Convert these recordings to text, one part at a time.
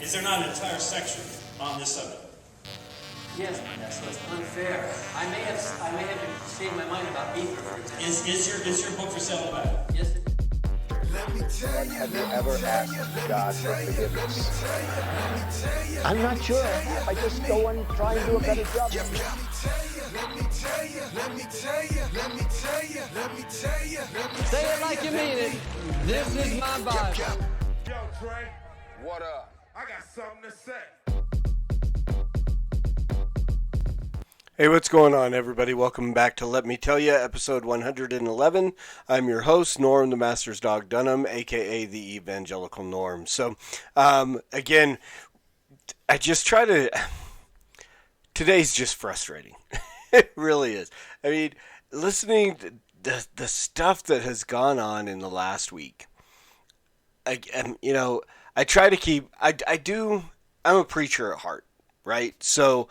Is there not an entire section on this subject? Yes, so it's unfair. I may have changed my mind about ether, for example. Is your book for sale about? Yes. Have you ever asked God for forgiveness? I'm not sure. I just go and try and do a better job. Say it like you mean it. This is my Bible. Yo, Trey. What up? I got something to say. Hey, what's going on, everybody? Welcome back to Let Me Tell You, episode 111. I'm your host, Norm, the Master's Dog Dunham, a.k.a. the Evangelical Norm. So, again, I just try to... Today's just frustrating. It really is. I mean, listening to the stuff that has gone on in the last week, I try to keep... I'm a preacher at heart, right? So...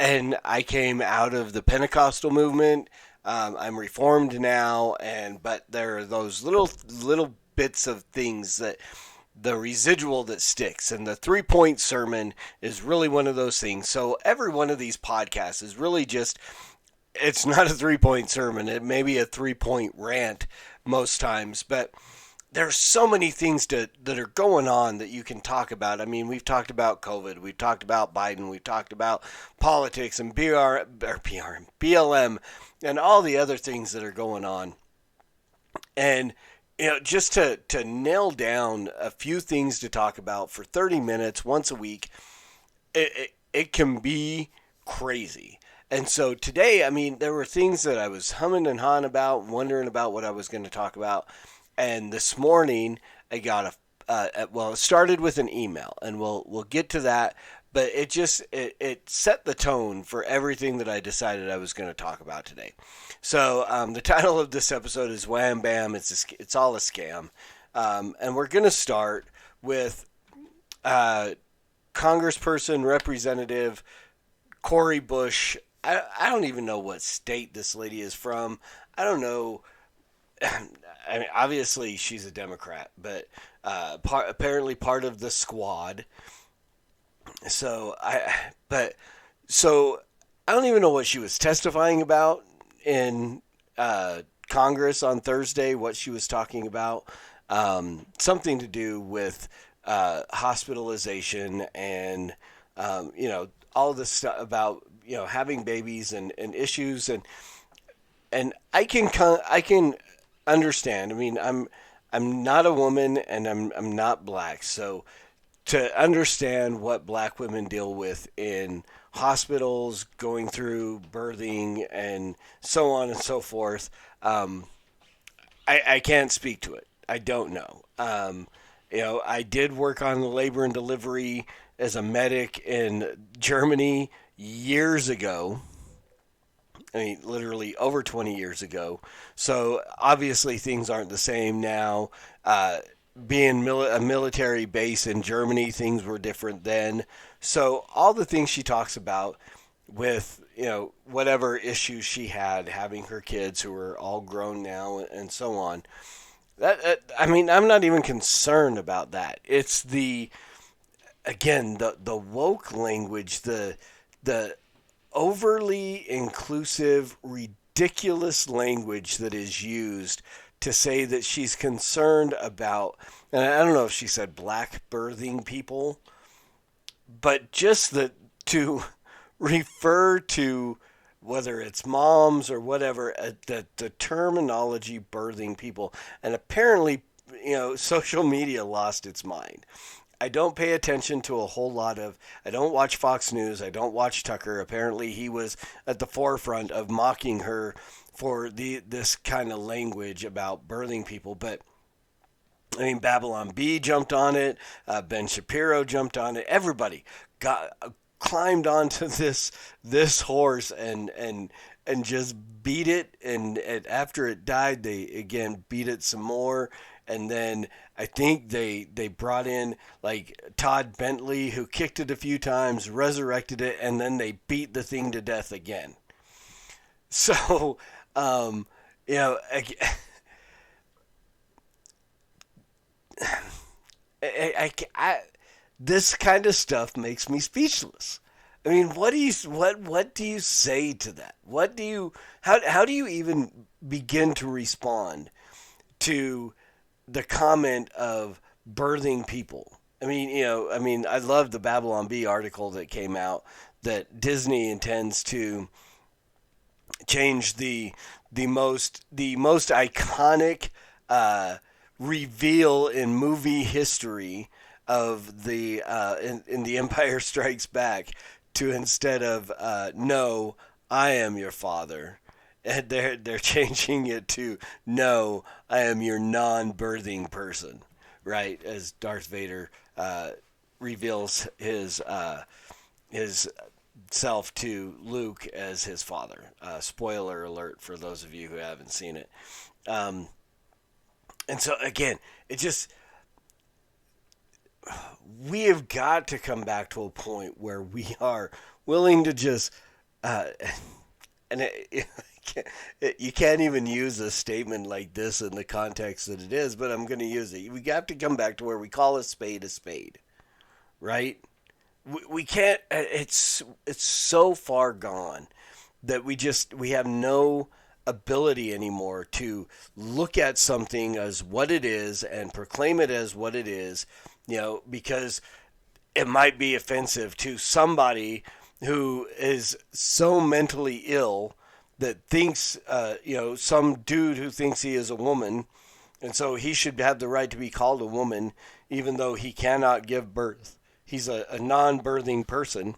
And I came out of the Pentecostal movement. I'm reformed now, but there are those little bits of things that the residual that sticks. And the 3-point sermon is really one of those things. So every one of these podcasts is really just, it's not a 3-point sermon. It may be a 3-point rant most times, but there's so many things that are going on that you can talk about. I mean, we've talked about COVID, we've talked about Biden, we've talked about politics and BLM, and all the other things that are going on. And just to nail down a few things to talk about for 30 minutes once a week, it can be crazy. And so today, I mean, there were things that I was humming and hawing about, wondering about what I was going to talk about. And this morning, I got it started with an email, and we'll get to that. But it set the tone for everything that I decided I was going to talk about today. So the title of this episode is Wham, Bam. It's all a scam, and we're going to start with Congressperson Representative Cori Bush. I don't even know what state this lady is from. I don't know. I mean, obviously she's a Democrat, but apparently part of the squad. So I don't even know what she was testifying about in Congress on Thursday. What she was talking about, something to do with hospitalization and all this stuff about having babies and issues and I can understand. I mean, I'm not a woman and I'm not black, so to understand what black women deal with in hospitals, going through birthing and so on and so forth, I can't speak to it. I don't know. I did work on labor and delivery as a medic in Germany years ago. I mean, literally over 20 years ago. So obviously things aren't the same now. Being a military base in Germany, things were different then. So all the things she talks about with, whatever issues she had having her kids who are all grown now and so on. I'm not even concerned about that. It's the woke language, the overly inclusive, ridiculous language that is used to say that she's concerned about, and I don't know if she said black birthing people, but just to refer to whether it's moms or whatever, the terminology birthing people, and apparently, social media lost its mind. I don't pay attention to a whole lot of... I don't watch Fox News. I don't watch Tucker. Apparently, he was at the forefront of mocking her for this kind of language about birthing people. But, I mean, Babylon Bee jumped on it. Ben Shapiro jumped on it. Everybody climbed onto this horse and just beat it. And after it died, they, again, beat it some more. And then I think they brought in like Todd Bentley, who kicked it a few times, resurrected it, and then they beat the thing to death again. So, this kind of stuff makes me speechless. I mean, what do you say to that? How do you even begin to respond to the comment of birthing people? I mean, I love the Babylon Bee article that came out that Disney intends to change the most iconic reveal in movie history of the in The Empire Strikes Back to, instead of no, I am your father, and they're changing it to no, I am your non-birthing person, right? As Darth Vader reveals his self to Luke as his father. Spoiler alert for those of you who haven't seen it. And so again, we have got to come back to a point where we are willing to just, you can't even use a statement like this in the context that it is, but I'm going to use it. We have to come back to where we call a spade, right? We can't. It's so far gone that we have no ability anymore to look at something as what it is and proclaim it as what it is, because it might be offensive to somebody who is so mentally ill that thinks, some dude who thinks he is a woman, and so he should have the right to be called a woman, even though he cannot give birth. He's a non-birthing person.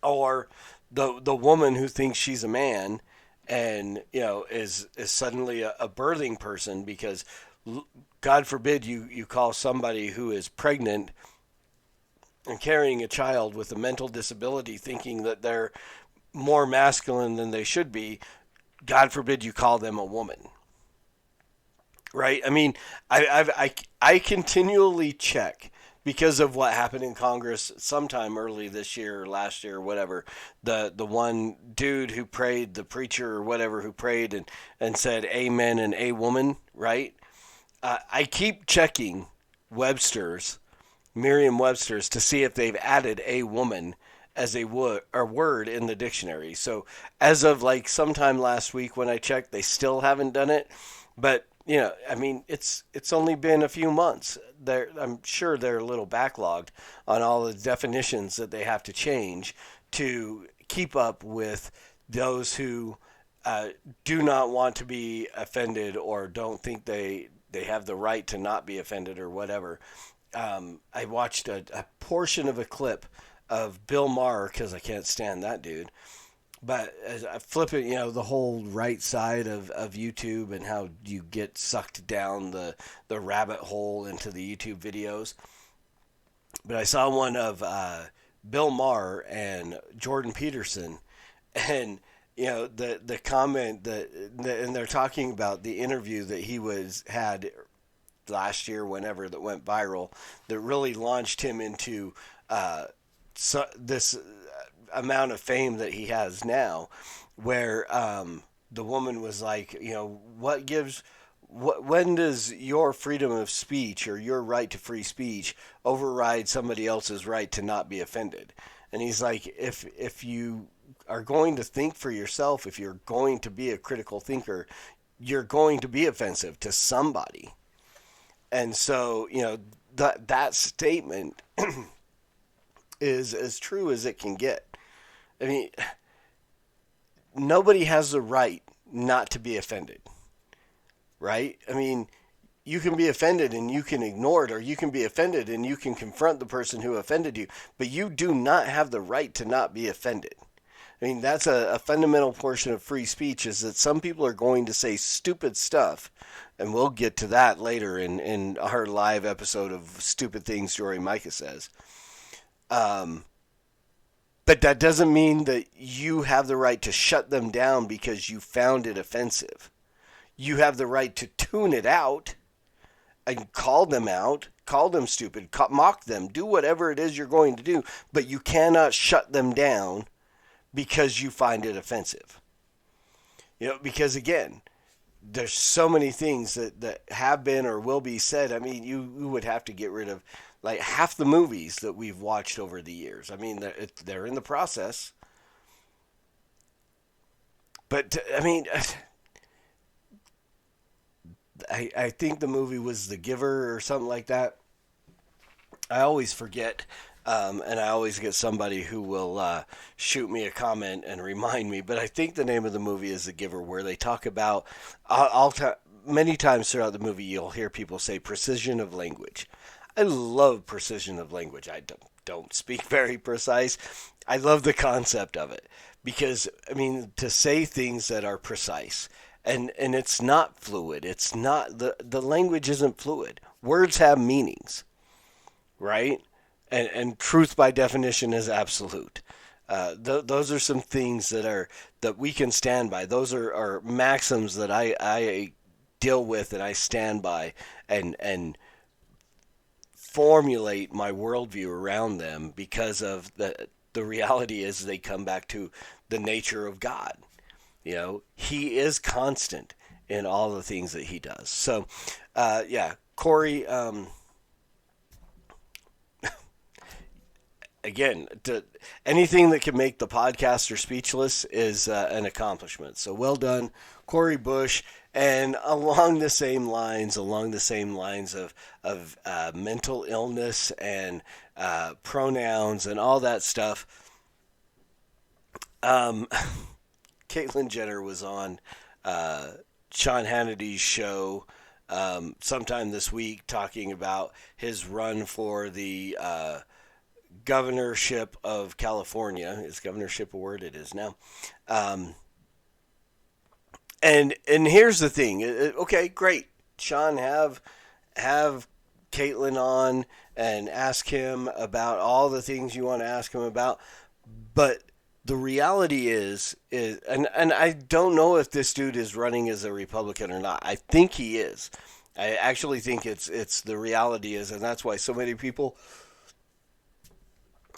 Or the woman who thinks she's a man and, is suddenly a birthing person, because God forbid you call somebody who is pregnant and carrying a child with a mental disability thinking that they're more masculine than they should be. God forbid you call them a woman. Right? I mean, I continually check, because of what happened in Congress sometime early this year or last year or whatever, the one dude who prayed, the preacher or whatever who prayed and said amen and a woman, right? I keep checking Merriam-Webster's, to see if they've added a woman as a word in the dictionary. So as of like sometime last week when I checked, they still haven't done it. But I mean, it's only been a few months. I'm sure they're a little backlogged on all the definitions that they have to change to keep up with those who do not want to be offended or don't think they have the right to not be offended or whatever. I watched a portion of a clip of Bill Maher, because I can't stand that dude. But as I flip it, the whole right side of YouTube and how you get sucked down the rabbit hole into the YouTube videos. But I saw one of Bill Maher and Jordan Peterson, and the comment and they're talking about the interview that he had last year, whenever, that went viral, that really launched him into this amount of fame that he has now, where the woman was like, when does your freedom of speech or your right to free speech override somebody else's right to not be offended? And he's like, if you are going to think for yourself, if you're going to be a critical thinker, you're going to be offensive to somebody. And so, that statement is as true as it can get. I mean, nobody has the right not to be offended, right? I mean, you can be offended and you can ignore it, or you can be offended and you can confront the person who offended you, but you do not have the right to not be offended. I mean, that's a fundamental portion of free speech, is that some people are going to say stupid stuff, and we'll get to that later in our live episode of Stupid Things Jory Micah Says. But that doesn't mean that you have the right to shut them down because you found it offensive. You have the right to tune it out and call them out, call them stupid, mock them, do whatever it is you're going to do, but you cannot shut them down because you find it offensive. Because again, there's so many things that have been or will be said. I mean, you would have to get rid of like half the movies that we've watched over the years. I mean, they're in the process. But, I mean, I think the movie was The Giver or something like that. I always forget, and I always get somebody who will shoot me a comment and remind me. But I think the name of the movie is The Giver, where they talk about many times throughout the movie you'll hear people say precision of language. I love precision of language. I don't speak very precise. I love the concept of it because I mean to say things that are precise. And it's not fluid. It's not the language isn't fluid. Words have meanings, right? And truth by definition is absolute. Those are some things that we can stand by. Those are maxims that I deal with and I stand by and formulate my worldview around them because of the reality is they come back to the nature of God. You know, he is constant in all the things that he does. So, yeah, Corey, again, anything that can make the podcaster speechless is an accomplishment. So well done, Corey Bush. And along the same lines of mental illness and pronouns and all that stuff, Caitlyn Jenner was on Sean Hannity's show sometime this week talking about his run for the governorship of California. His governorship award it is now. And here's the thing. Okay, great. Sean, have Caitlyn on and ask him about all the things you want to ask him about. But the reality is and I don't know if this dude is running as a Republican or not. I think he is. I actually think it's the reality is, and that's why so many people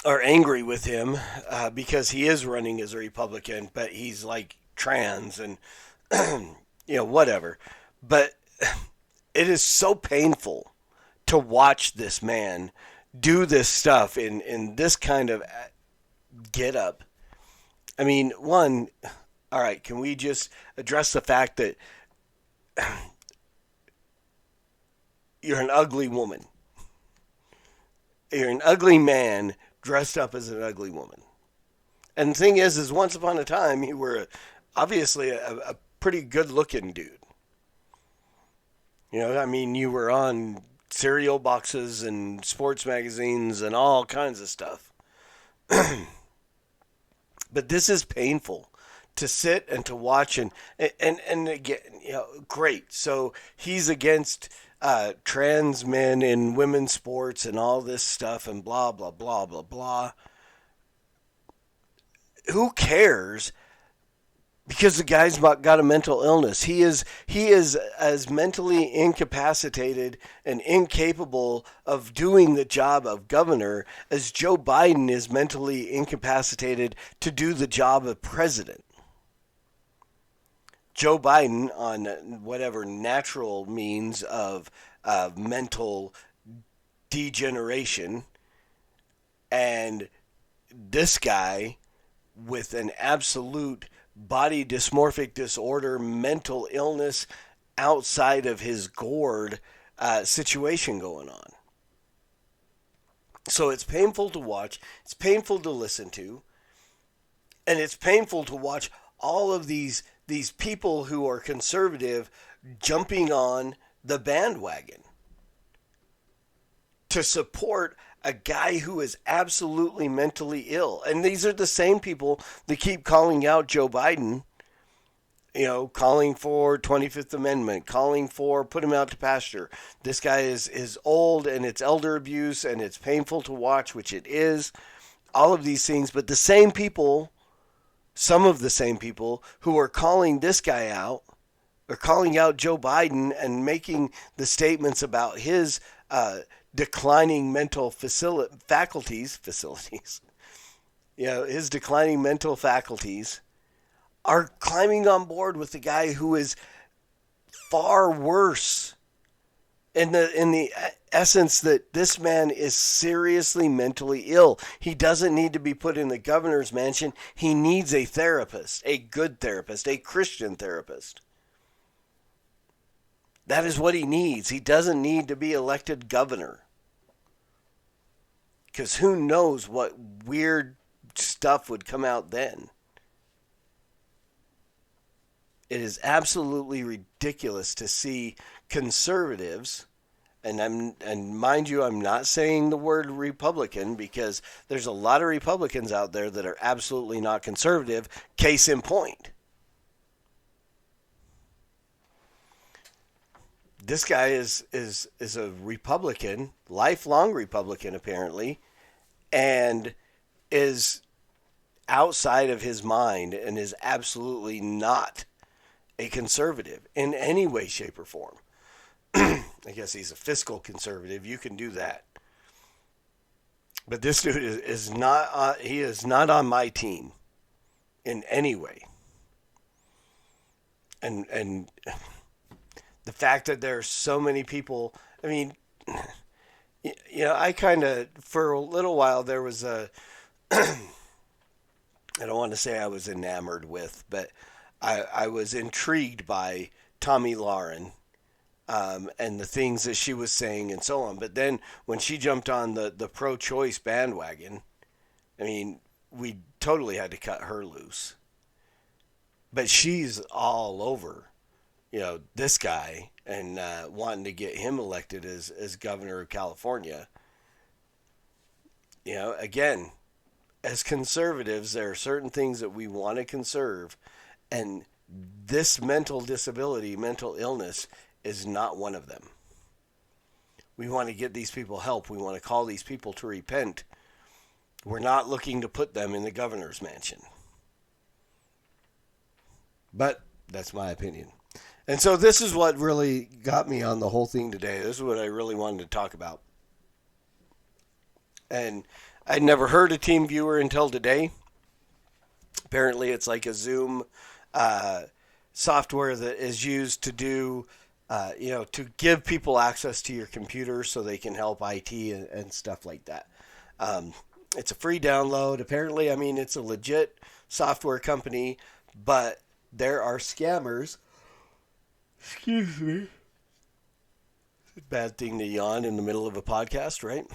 are angry with him because he is running as a Republican, but he's like trans and whatever. But it is so painful to watch this man do this stuff in this kind of get up. I mean, all right, can we just address the fact that you're an ugly woman? You're an ugly man dressed up as an ugly woman. And the thing is once upon a time, you were obviously a pretty good-looking dude. You know, I mean, you were on cereal boxes and sports magazines and all kinds of stuff. But this is painful to sit and to watch and again, great. So he's against trans men in women's sports and all this stuff and blah, blah, blah, blah, blah. Who cares? Because the guy's got a mental illness. He is as mentally incapacitated and incapable of doing the job of governor as Joe Biden is mentally incapacitated to do the job of president. Joe Biden, on whatever natural means of mental degeneration, and this guy with an absolute body dysmorphic disorder, mental illness outside of his gourd situation going on. So it's painful to watch. It's painful to listen to. And it's painful to watch all of these people who are conservative jumping on the bandwagon to support a guy who is absolutely mentally ill. And these are the same people that keep calling out Joe Biden, calling for 25th Amendment, calling for put him out to pasture. This guy is old and it's elder abuse and it's painful to watch, which it is. All of these things. But the same people, some of the same people who are calling this guy out, are calling out Joe Biden and making the statements about his declining mental faculties, his declining mental faculties, are climbing on board with the guy who is far worse in the essence that this man is seriously mentally ill. He doesn't need to be put in the governor's mansion. He needs a therapist, a good therapist, a Christian therapist. That is what he needs. He doesn't need to be elected governor. Because who knows what weird stuff would come out then. It is absolutely ridiculous to see conservatives, and mind you, I'm not saying the word Republican, because there's a lot of Republicans out there that are absolutely not conservative. Case in point. This guy is a Republican, lifelong Republican apparently, and is outside of his mind and is absolutely not a conservative in any way, shape, or form. I guess he's a fiscal conservative. You can do that. But this dude is not, he is not on my team in any way. And the fact that there are so many people, I mean, you know, I kind of, for a little while, there was a, I don't want to say I was enamored with, but I was intrigued by Tommy Lauren and the things that she was saying and so on. But then when she jumped on the pro-choice bandwagon, I mean, we totally had to cut her loose. But she's all over, you know, this guy and wanting to get him elected as governor of California. You know, again, as conservatives, there are certain things that we want to conserve, and this mental disability, mental illness, is not one of them. We want to get these people help. We want to call these people to repent. We're not looking to put them in the governor's mansion. But that's my opinion. And so this is what really got me on the whole thing today. This is what I really wanted to talk about. And I'd never heard of TeamViewer until today. Apparently it's like a Zoom software that is used to do, you know, to give people access to your computer so they can help IT and stuff like that. It's a free download. Apparently, I mean, it's a legit software company, but there are scammers. Excuse me. Bad thing to yawn in the middle of a podcast, right?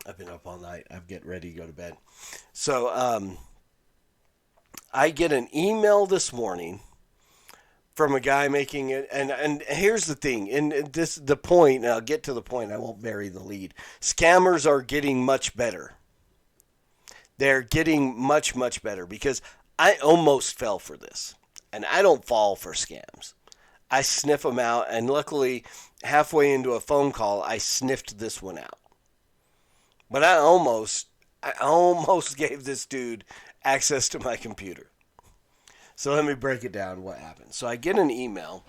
I've been up all night. I'm getting ready to go to bed. So, I get an email this morning from a guy making it, and here's the thing, and the point, and I'll get to the point, I won't bury the lead. Scammers are getting much better. They're getting much, much better, because I almost fell for this, and I don't fall for scams. I sniff them out, and luckily, halfway into a phone call, I sniffed this one out. But I almost gave this dude access to my computer. So let me break it down what happened. So I get an email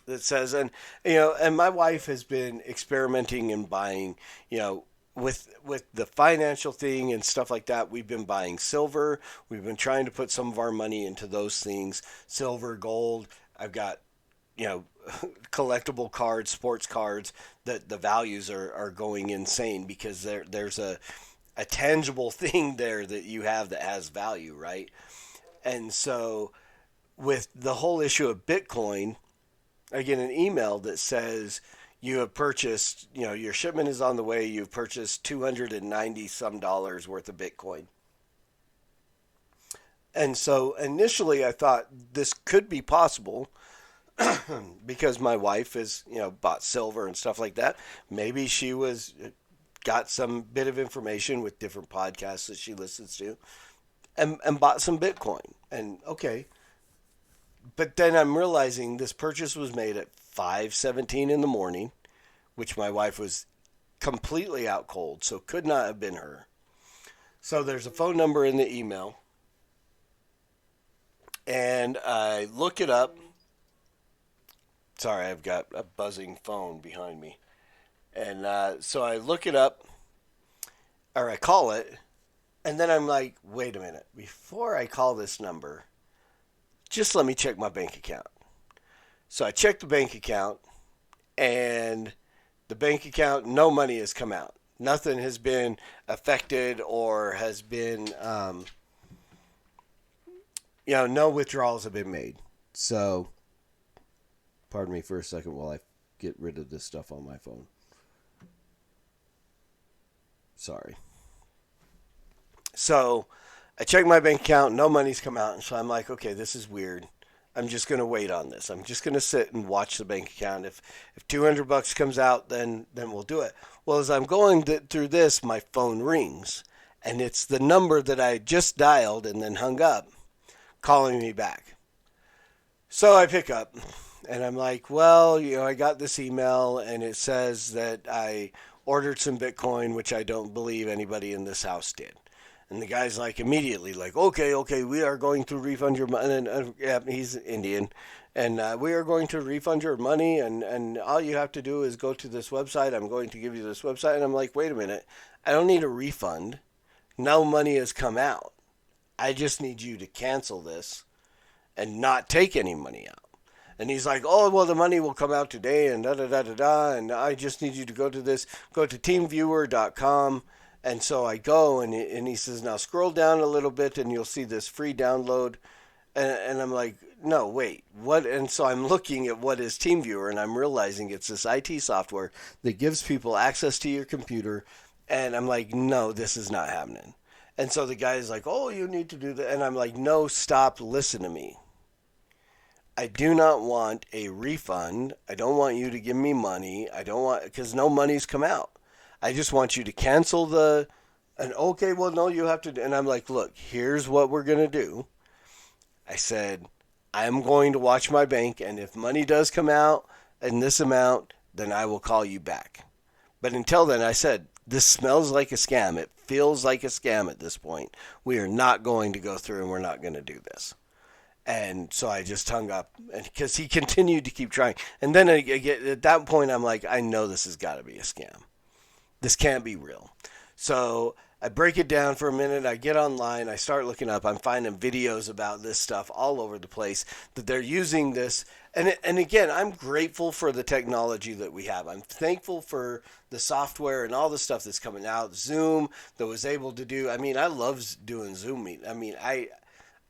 that says, and you know, and my wife has been experimenting and buying, you know, with the financial thing and stuff like that. We've been buying silver. We've been trying to put some of our money into those things, silver, gold. I've got, you know, collectible cards, sports cards, that the values are going insane because there's a tangible thing there that you have that has value, right? And so with the whole issue of Bitcoin, I get an email that says you have purchased, you know, your shipment is on the way, you've purchased $290 some worth of Bitcoin. And so initially I thought this could be possible because my wife has, you know, bought silver and stuff like that. Maybe she got some bit of information with different podcasts that she listens to and bought some Bitcoin. And okay. But then I'm realizing this purchase was made at 5:17 in the morning, which my wife was completely out cold, so could not have been her. So there's a phone number in the email. And I look it up. Sorry, I've got a buzzing phone behind me. And so I look it up, or I call it, and then I'm like, wait a minute. Before I call this number, just let me check my bank account. So I checked the bank account, and the bank account, no money has come out. Nothing has been affected or has been, no withdrawals have been made. So, pardon me for a second while I get rid of this stuff on my phone. Sorry. So, I checked my bank account, no money's come out, and so I'm like, okay, this is weird. I'm just going to wait on this. I'm just going to sit and watch the bank account. If $200 comes out, then we'll do it. Well, as I'm going through this, my phone rings, and it's the number that I just dialed and then hung up, calling me back. So I pick up, and I'm like, well, I got this email, and it says that I ordered some Bitcoin, which I don't believe anybody in this house did. And the guy's like immediately like, okay, we are going to refund your money. And yeah, he's Indian. And we are going to refund your money. And all you have to do is go to this website. I'm going to give you this website. And I'm like, wait a minute. I don't need a refund. No money has come out. I just need you to cancel this and not take any money out. And he's like, oh, well, the money will come out today and da-da-da-da-da. And I just need you to go to teamviewer.com. And so I go, and he says, now scroll down a little bit, and you'll see this free download. And I'm like, no, wait, what? And so I'm looking at what is TeamViewer, and I'm realizing it's this IT software that gives people access to your computer. And I'm like, no, this is not happening. And so the guy's like, oh, you need to do that. And I'm like, no, stop, listen to me. I do not want a refund. I don't want you to give me money. Because no money's come out. I just want you to cancel okay, well, no, you have to. And I'm like, look, here's what we're going to do. I said, I'm going to watch my bank, and if money does come out in this amount, then I will call you back. But until then, I said, this smells like a scam. It feels like a scam at this point. We are not going to go through, and we're not going to do this. And so I just hung up, because he continued to keep trying. And then at that point, I'm like, I know this has got to be a scam. This can't be real. So I break it down for a minute. I get online. I start looking up. I'm finding videos about this stuff all over the place that they're using this. And again, I'm grateful for the technology that we have. I'm thankful for the software and all the stuff that's coming out. Zoom that was able to do. I mean, I love doing Zoom meetings. I mean,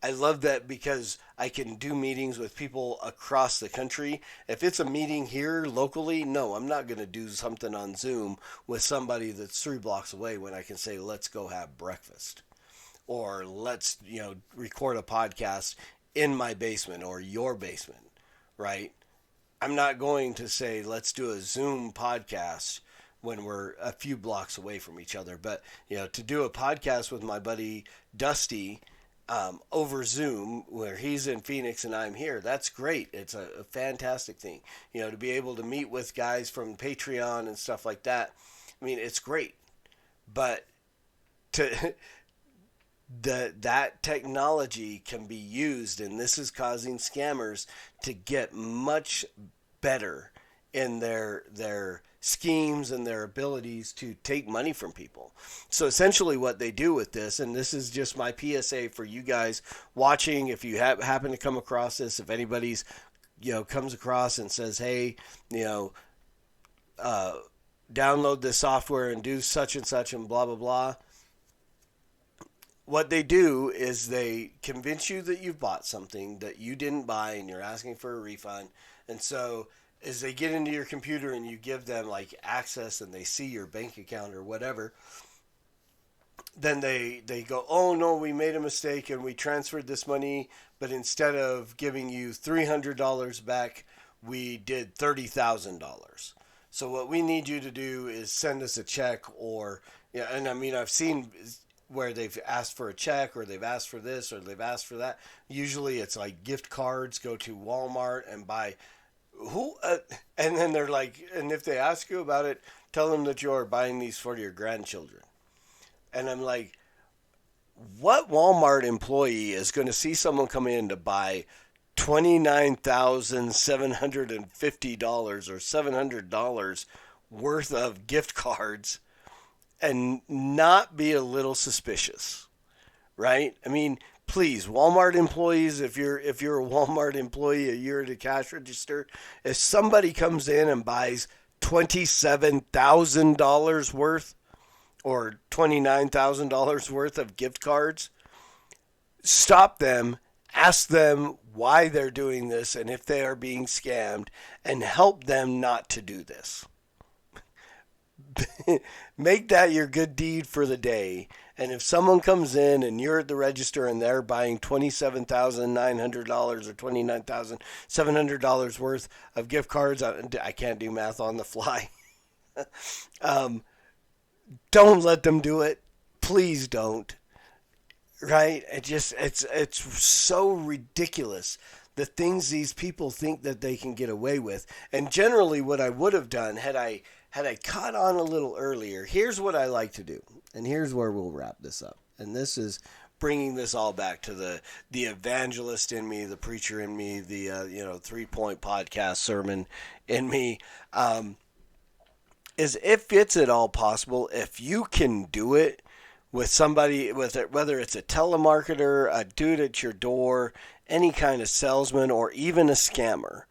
I love that because I can do meetings with people across the country. If it's a meeting here locally, no, I'm not going to do something on Zoom with somebody that's 3 blocks away when I can say, let's go have breakfast. Or let's, record a podcast in my basement or your basement, right? I'm not going to say, let's do a Zoom podcast when we're a few blocks away from each other. But, to do a podcast with my buddy Dusty, over Zoom, where he's in Phoenix and I'm here, that's great. It's a fantastic thing. To be able to meet with guys from Patreon and stuff like that. I mean, it's great. But that technology can be used, and this is causing scammers to get much better in their schemes and their abilities to take money from people. So essentially what they do with this, and this is just my PSA for you guys watching, if you happen to come across this, if anybody's, comes across and says, hey, download this software and do such and such and blah, blah, blah. What they do is they convince you that you've bought something that you didn't buy and you're asking for a refund. And so as they get into your computer and you give them like access and they see your bank account or whatever, then they go, oh no, we made a mistake and we transferred this money, but instead of giving you $300 back, we did $30,000. So what we need you to do is send us a check, or, and I mean, I've seen where they've asked for a check, or they've asked for this, or they've asked for that. Usually it's like gift cards, go to Walmart and buy and then they're like, and if they ask you about it, tell them that you're buying these for your grandchildren. And I'm like, what Walmart employee is going to see someone come in to buy $29,750 or $700 worth of gift cards and not be a little suspicious, right? I mean, please, Walmart employees, if you're a Walmart employee, you're at a cash register, if somebody comes in and buys $27,000 worth or $29,000 worth of gift cards, stop them, ask them why they're doing this and if they are being scammed, and help them not to do this. Make that your good deed for the day. And if someone comes in and you're at the register and they're buying $27,900 or $29,700 worth of gift cards, I can't do math on the fly. Don't let them do it. Please don't. Right? It's so ridiculous, the things these people think that they can get away with. And generally what I would have done had I caught on a little earlier, here's what I like to do. And here's where we'll wrap this up. And this is bringing this all back to the evangelist in me, the preacher in me, the 3-point podcast sermon in me. Is if it's at all possible, if you can do it with somebody, whether it's a telemarketer, a dude at your door, any kind of salesman, or even a scammer,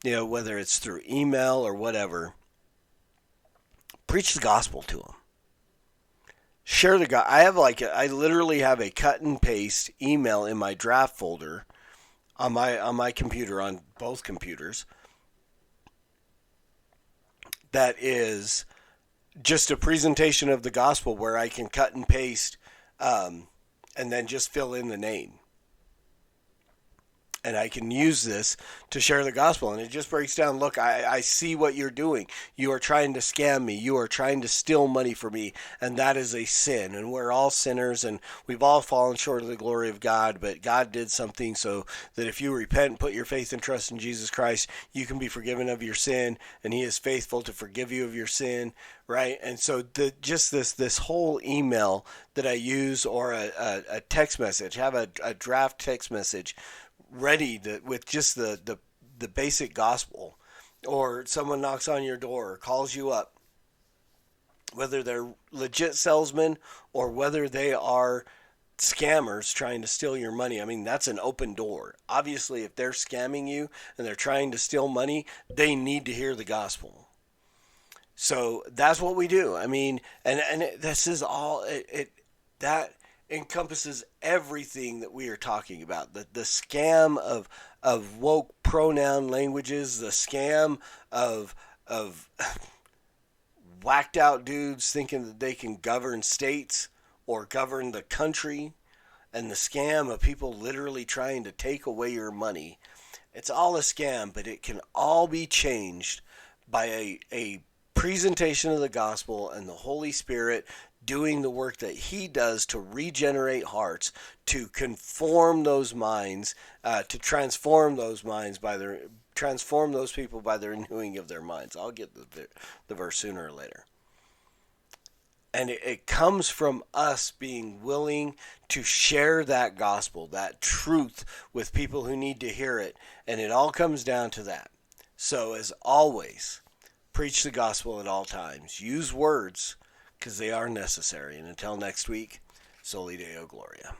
whether it's through email or whatever, preach the gospel to them. Share the gospel. I literally have a cut and paste email in my draft folder on my computer, on both computers, that is just a presentation of the gospel where I can cut and paste and then just fill in the name. And I can use this to share the gospel. And it just breaks down, look, I see what you're doing. You are trying to scam me. You are trying to steal money from me. And that is a sin. And we're all sinners, and we've all fallen short of the glory of God. But God did something so that if you repent and put your faith and trust in Jesus Christ, you can be forgiven of your sin. And He is faithful to forgive you of your sin. Right? And so this whole email that I use, or a text message, have a draft text message ready with just the basic gospel, or someone knocks on your door or calls you up, whether they're legit salesmen or whether they are scammers trying to steal your money. I mean, that's an open door. Obviously, if they're scamming you and they're trying to steal money, they need to hear the gospel. So that's what we do. I mean, and this is all that encompasses everything that we are talking about. The scam of woke pronoun languages, the scam of whacked out dudes thinking that they can govern states or govern the country, and the scam of people literally trying to take away your money. It's all a scam, but it can all be changed by a presentation of the gospel and the Holy Spirit doing the work that He does to regenerate hearts, to conform those minds, to transform those minds transform those people by the renewing of their minds. I'll get the verse sooner or later. And it comes from us being willing to share that gospel, that truth, with people who need to hear it. And it all comes down to that. So as always, preach the gospel at all times. Use words, because they are necessary. And until next week, Soli Deo Gloria.